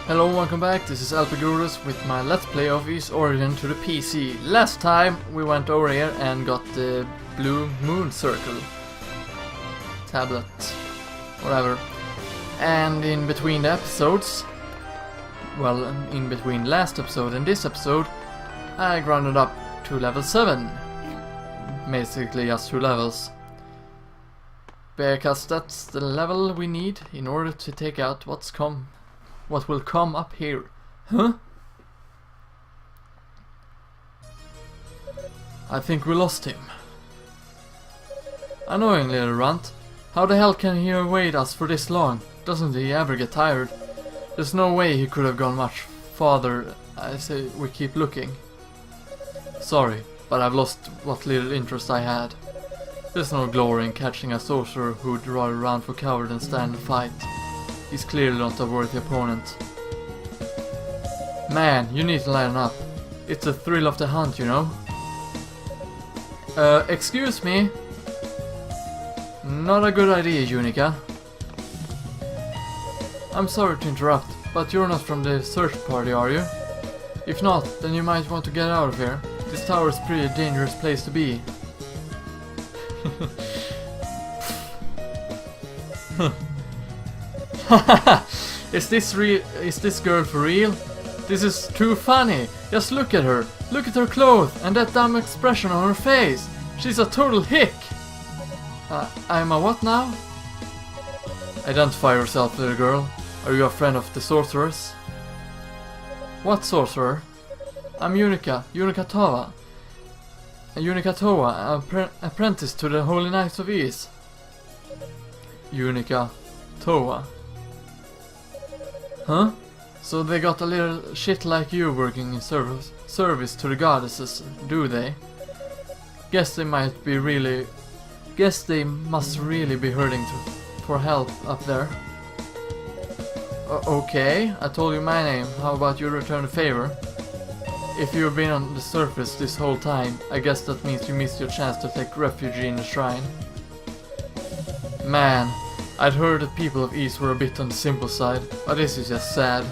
Hello, welcome back. This is Alpagurus with my Let's Play of Ys Origin to the PC. Last time we went over here and got the blue moon circle tablet, whatever. And in between the episodes, well, in between last episode and this episode, I grounded up to level 7. Basically just 2 levels. Because that's the level we need in order to take out what will come up here. Huh? I think we lost him. Annoying little runt. How the hell can he evade us for this long? Doesn't he ever get tired? There's no way he could have gone much farther. I say we keep looking. Sorry, but I've lost what little interest I had. There's no glory in catching a sorcerer who'd rather run for cover than stand and fight. He's clearly not a worthy opponent. Man, you need to line up. It's the thrill of the hunt, you know? Excuse me? Not a good idea, Yunica. I'm sorry to interrupt, but you're not from the search party, are you? If not, then you might want to get out of here. This tower is a pretty dangerous place to be. Is this girl for real? This is too funny. Just look at her. Look at her clothes and that dumb expression on her face. She's a total hick. I'm a what now? Identify yourself, little girl. Are you a friend of the sorceress? What sorcerer? I'm Yunica Towa. Yunica Towa, apprentice to the Holy Knights of Ys. Yunica Towa. Huh? So they got a little shit like you working in service to the goddesses, do they? Guess they must really be hurting for help up there. Okay, I told you my name. How about you return the favor? If you've been on the surface this whole time, I guess that means you missed your chance to take refuge in the shrine. Man, I'd heard that people of Ys were a bit on the simple side, but this is just sad.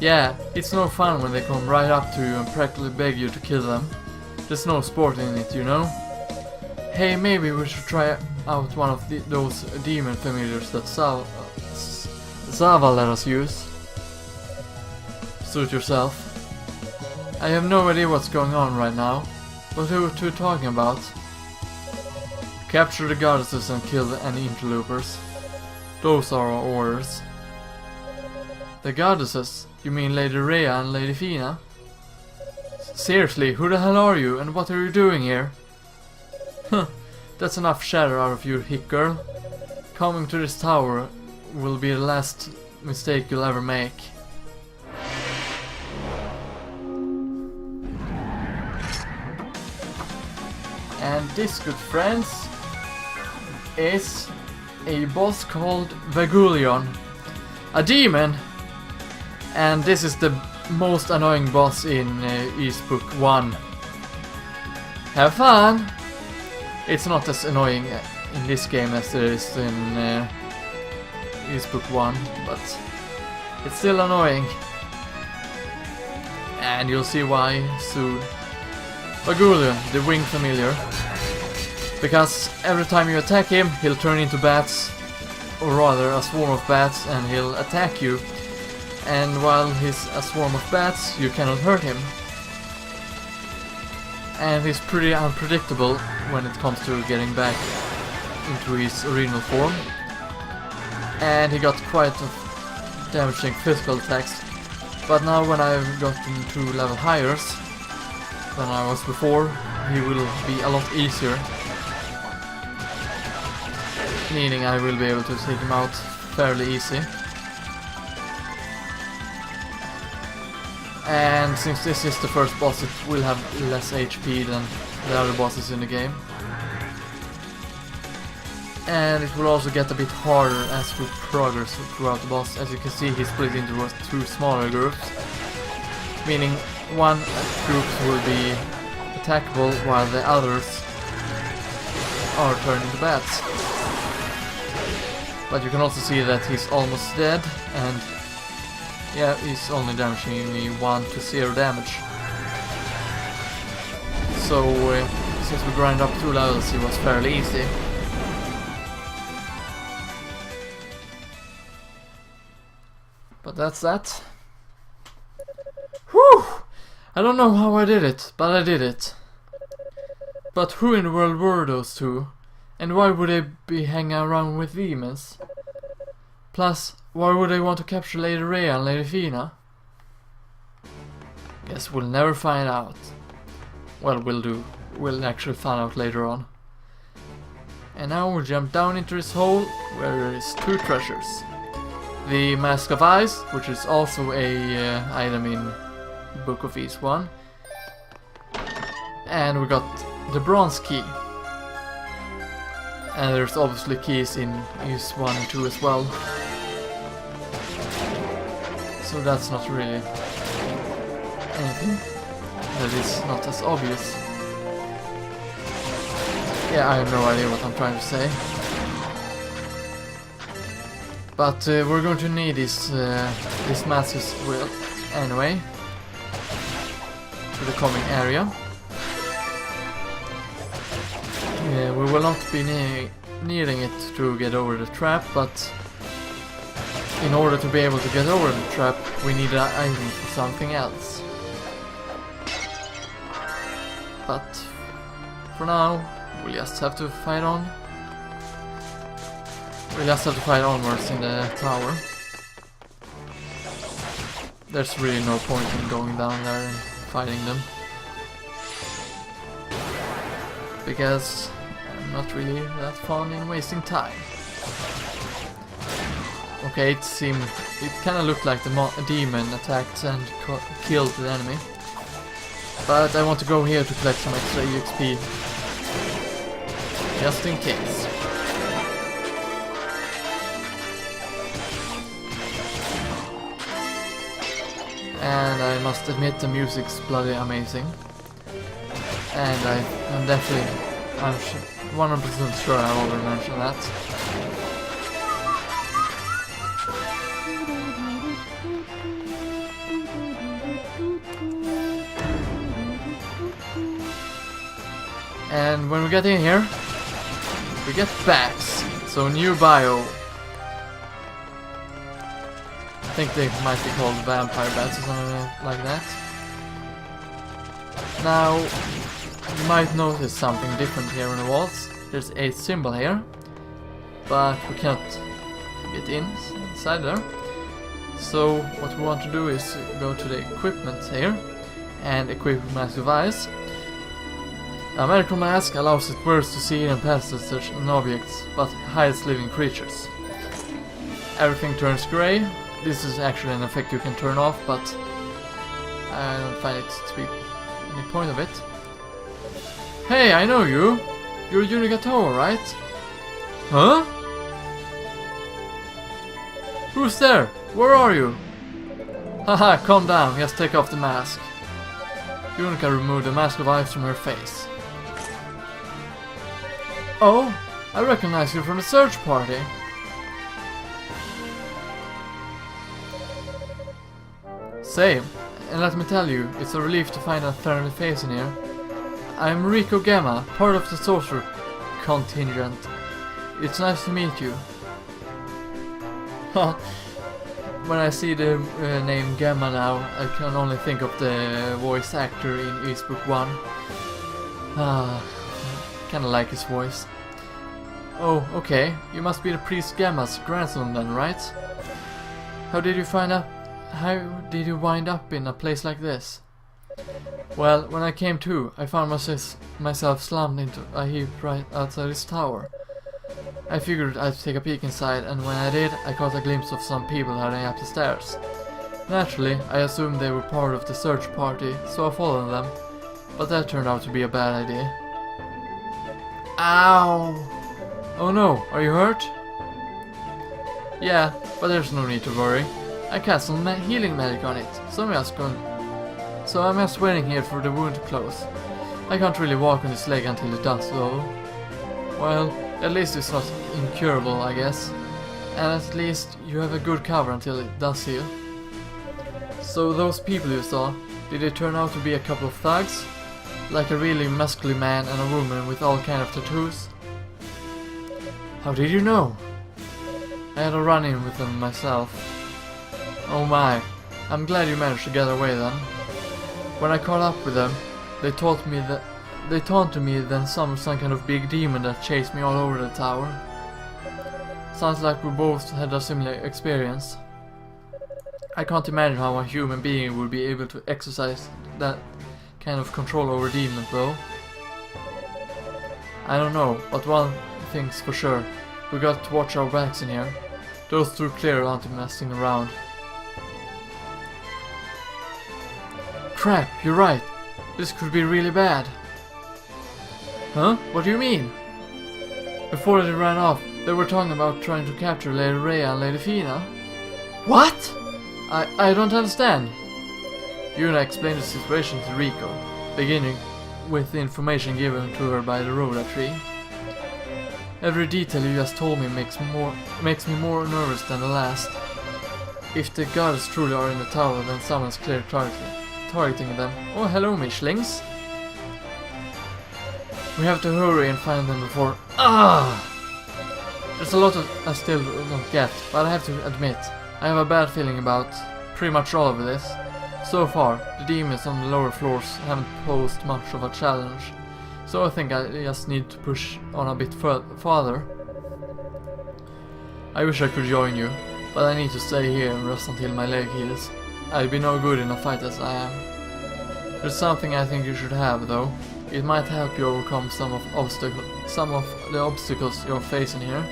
Yeah, it's no fun when they come right up to you and practically beg you to kill them. There's no sport in it, you know? Hey, maybe we should try out one of those demon familiars that Zava let us use. Suit yourself. I have no idea what's going on right now. What are you talking about? Capture the goddesses and kill any interlopers. Those are our orders. The goddesses? You mean Lady Rhea and Lady Fina? Seriously, who the hell are you and what are you doing here? Huh, that's enough chatter out of you, hick girl. Coming to this tower will be the last mistake you'll ever make. And this, good friends, is a boss called Vagulion. A demon! And this is the most annoying boss in Ys Book 1. Have fun! It's not as annoying in this game as it is in Ys Book 1, but it's still annoying. And you'll see why soon. Vagulion, the winged familiar. Because every time you attack him, he'll turn into bats, or rather a swarm of bats, and he'll attack you. And while he's a swarm of bats, you cannot hurt him. And he's pretty unpredictable when it comes to getting back into his original form. And he got quite damaging physical attacks. But now when I've gotten to level higher than I was before, he will be a lot easier. Meaning I will be able to take him out fairly easy. And since this is the first boss, it will have less HP than the other bosses in the game. And it will also get a bit harder as we progress throughout the boss. As you can see, he's split into 2 smaller groups. Meaning one group will be attackable while the others are turned into bats. But you can also see that he's almost dead, and Yeah, he's only damaging me 1 to 0 damage. So, since we grind up 2 levels, it was fairly easy. But that's that. Whew! I don't know how I did it, but I did it. But who in the world were those two? And why would they be hanging around with demons? Plus, why would they want to capture Lady Rhea and Lady Fina? Guess we'll never find out. Well, we'll actually find out later on. And now we'll jump down into this hole where there is 2 treasures. The Mask of Ice, which is also a item in Book of East 1. And we got the bronze key. And there's obviously keys in East 1 and 2 as well. So that's not really anything that is not as obvious. Yeah, I have no idea what I'm trying to say. But we're going to need this mask as well anyway for the coming area. We will not be needing it to get over the trap, but in order to be able to get over the trap, we need an item for something else. But for now, we'll just have to fight on. We'll just have to fight onwards in the tower. There's really no point in going down there and fighting them, because I'm not really that fond in wasting time. Okay, it kind of looked like the demon attacked and killed the enemy. But I want to go here to collect some extra EXP, just in case. And I must admit the music's bloody amazing. And I'm 100% sure I've already mentioned that. And when we get in here, we get bats. So new bio. I think they might be called vampire bats or something like that. Now, you might notice something different here on the walls. There's a symbol here, but we can't get inside there. So what we want to do is go to the equipment here and equip Mask of Ice. A medical mask allows its wearers to see and pass certain objects, but hides living creatures. Everything turns grey. This is actually an effect you can turn off, but I don't find it to be any point of it. Hey, I know you! You're Yunica Tower, right? Huh? Who's there? Where are you? Haha, calm down, just take off the mask. Yunica removed the Mask of Ice from her face. Oh, I recognize you from the search party. Same, and let me tell you, it's a relief to find a friendly face in here. I'm Rico Gamma, part of the sorcerer contingent. It's nice to meet you. When I see the name Gamma now, I can only think of the voice actor in East Book 1. Kinda like his voice. Oh, okay. You must be the priest Gamma's grandson then, right? How did you wind up in a place like this? Well, when I came to, I found myself slammed into a heap right outside this tower. I figured I'd take a peek inside, and when I did, I caught a glimpse of some people hiding up the stairs. Naturally, I assumed they were part of the search party, so I followed them, but that turned out to be a bad idea. Ow! Oh no, are you hurt? Yeah, but there's no need to worry. I cast some healing magic on it, so I'm just waiting here for the wound to close. I can't really walk on this leg until it does though. Well, at least it's not incurable, I guess. And at least you have a good cover until it does heal. So those people you saw, did they turn out to be a couple of thugs? Like a really masculine man and a woman with all kind of tattoos? How did you know? I had a run-in with them myself. Oh my, I'm glad you managed to get away then. When I caught up with them, they taunted me then some kind of big demon that chased me all over the tower. Sounds like we both had a similar experience. I can't imagine how a human being would be able to exercise that kind of control over demons though. I don't know, but one thing's for sure, we got to watch our backs in here. Those two clear aren't messing around. Crap, you're right. This could be really bad. Huh? What do you mean? Before they ran off, they were talking about trying to capture Lady Rhea and Lady Fina. What? I don't understand. Yuna explained the situation to Rico, beginning with the information given to her by the Rhoda tree. Every detail you just told me makes me more nervous than the last. If the gods truly are in the tower, then someone's clearly targeting them. Oh, hello, Mishlings. We have to hurry and find them before... There's a lot I still don't get, but I have to admit, I have a bad feeling about pretty much all of this. So far, the demons on the lower floors haven't posed much of a challenge, so I think I just need to push on a bit farther. I wish I could join you, but I need to stay here and rest until my leg heals. I'd be no good in a fight as I am. There's something I think you should have though. It might help you overcome some of the obstacles you're facing here.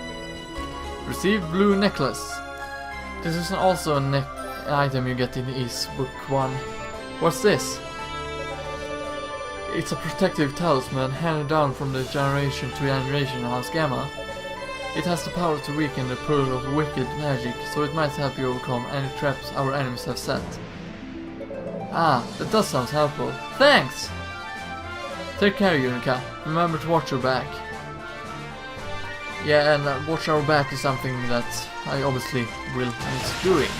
Receive blue necklace. This is also an item you get in East Book 1. What's this? It's a protective talisman handed down from the generation to generation in House Gamma. It has the power to weaken the pull of wicked magic, so it might help you overcome any traps our enemies have set. Ah, that does sound helpful. Thanks! Take care, Yunica. Remember to watch your back. Yeah, and watch our back is something that I obviously will miss doing.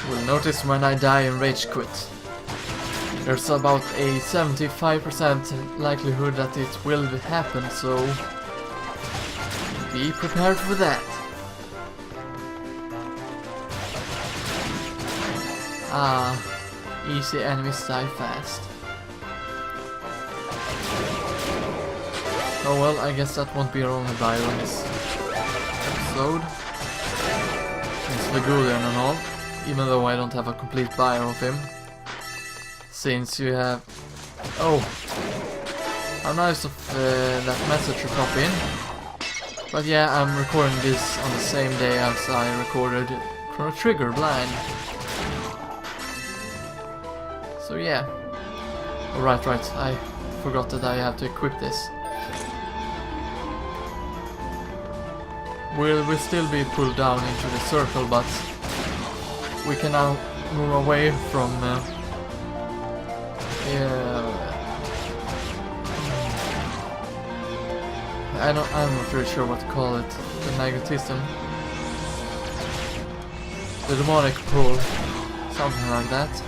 You'll notice when I die and rage quit. There's about a 75% likelihood that it will happen, so be prepared for that. Ah, easy enemies die fast. Oh well, I guess that won't be our only bio in this episode. It's Vegulian and all, even though I don't have a complete bio of him. Since you have... Oh! How nice of that message to pop in. But yeah, I'm recording this on the same day as I recorded Chrono Trigger Blind. So yeah. Oh, right, I forgot that I have to equip this. We'll still be pulled down into the circle, but we can now move away from I'm not really sure what to call it. The magnetism, the demonic pull, something like that.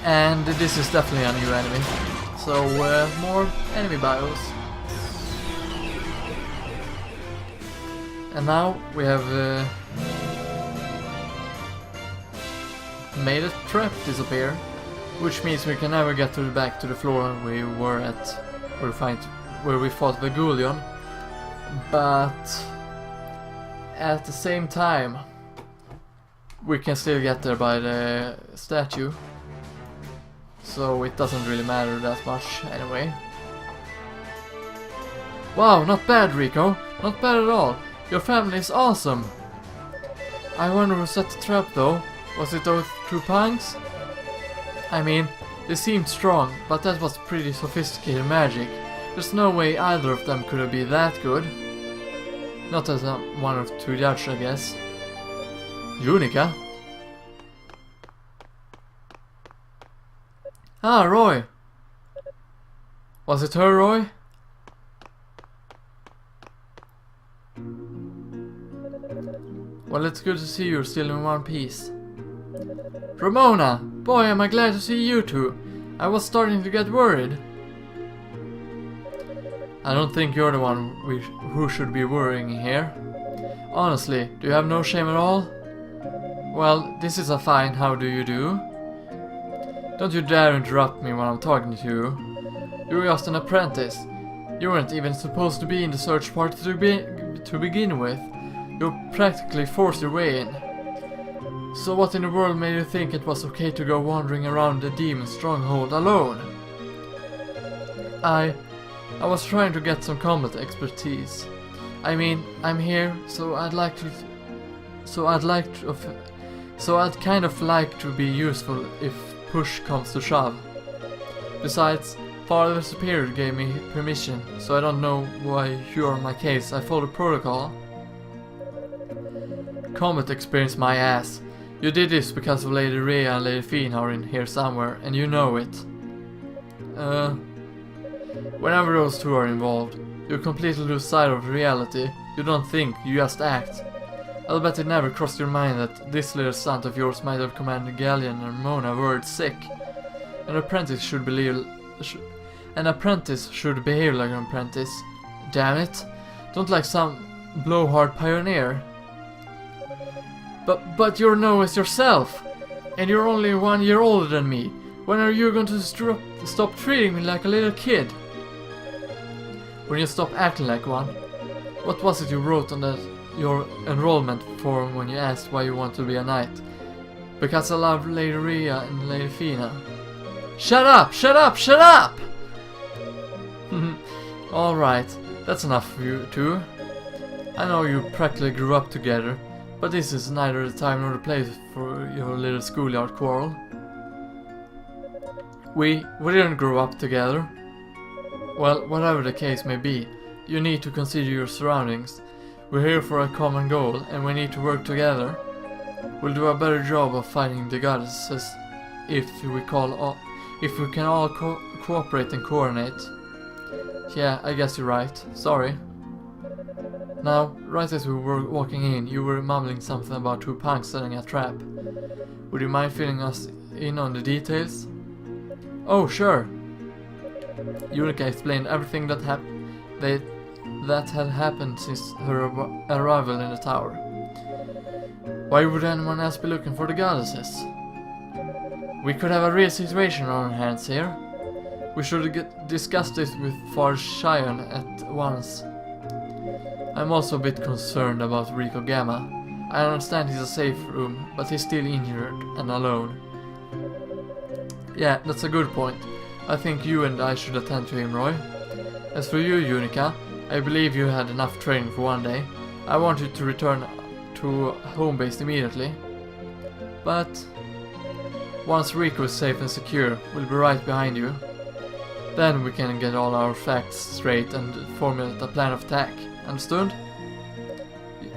And this is definitely a new enemy, so more enemy bios. And now we have made a trap disappear, which means we can never get back to the floor we were at, where we fought Vegulion. But at the same time, we can still get there by the statue, so it doesn't really matter that much anyway. Wow, not bad, Rico, not bad at all. Your family is awesome! I wonder who set the trap though. Was it those two punks? I mean, they seemed strong, but that was pretty sophisticated magic. There's no way either of them could have been that good. Not as one of two judges, I guess. Yunica? Ah, Roy! Was it her, Roy? Well, it's good to see you're still in one piece. Ramona! Boy, am I glad to see you two. I was starting to get worried. I don't think you're the one who should be worrying here. Honestly, do you have no shame at all? Well, this is a fine how do you do. Don't you dare interrupt me when I'm talking to you. You're just an apprentice. You weren't even supposed to be in the search party to begin with. You practically forced your way in. So what in the world made you think it was okay to go wandering around the demon stronghold alone? I was trying to get some combat expertise. I mean, I'm here, so I'd kind of like to be useful if push comes to shove. Besides, Father Superior gave me permission, so I don't know why you're on my case. I followed protocol. Combat experience my ass. You did this because of Lady Rhea and Lady Fiend are in here somewhere, and you know it. Whenever those two are involved, you completely lose sight of reality. You don't think, you just act. I'll bet it never crossed your mind that this little stunt of yours might have commanded Galleon and Mona word sick. An apprentice should behave like an apprentice. Damn it. Don't like some blowhard pioneer. But you're Noah's yourself. And you're only 1 year older than me. When are you going to stop treating me like a little kid? When you stop acting like one. What was it you wrote on your enrollment form when you asked why you want to be a knight? Because I love Lady Rhea and Lady Fina. Shut up! Shut up! Shut up! Alright, that's enough for you two. I know you practically grew up together, but this is neither the time nor the place for your little schoolyard quarrel. We didn't grow up together. Well, whatever the case may be, you need to consider your surroundings. We're here for a common goal, and we need to work together. We'll do a better job of fighting the goddesses if we can all cooperate and coordinate. Yeah, I guess you're right. Sorry. Now, right as we were walking in, you were mumbling something about two punks setting a trap. Would you mind filling us in on the details? Oh, sure. Yunica explained everything that had happened since her arrival in the tower. Why would anyone else be looking for the goddesses? We could have a real situation on our hands here. We should discuss this with Father Cheyenne at once. I'm also a bit concerned about Rico Gamma. I understand he's a safe room, but he's still injured and alone. Yeah, that's a good point. I think you and I should attend to him, Roy. As for you, Yunica, I believe you had enough training for one day. I want you to return to home base immediately. But once Rico is safe and secure, we'll be right behind you. Then we can get all our facts straight and formulate a plan of attack. Understood?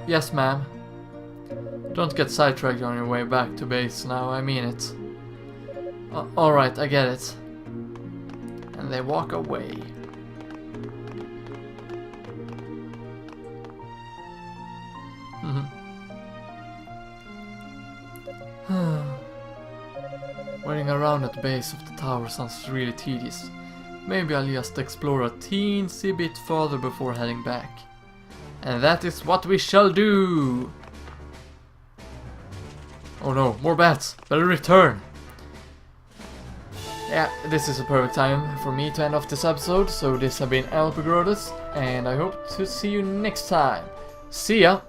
Yes, ma'am. Don't get sidetracked on your way back to base now, I mean it. Alright, I get it. And they walk away. Waiting around at the base of the tower sounds really tedious. Maybe I'll just explore a teensy bit further before heading back. And that is what we shall do! Oh no, more bats! Better return! Yeah, this is a perfect time for me to end off this episode, so this has been Alpagrotus, and I hope to see you next time. See ya!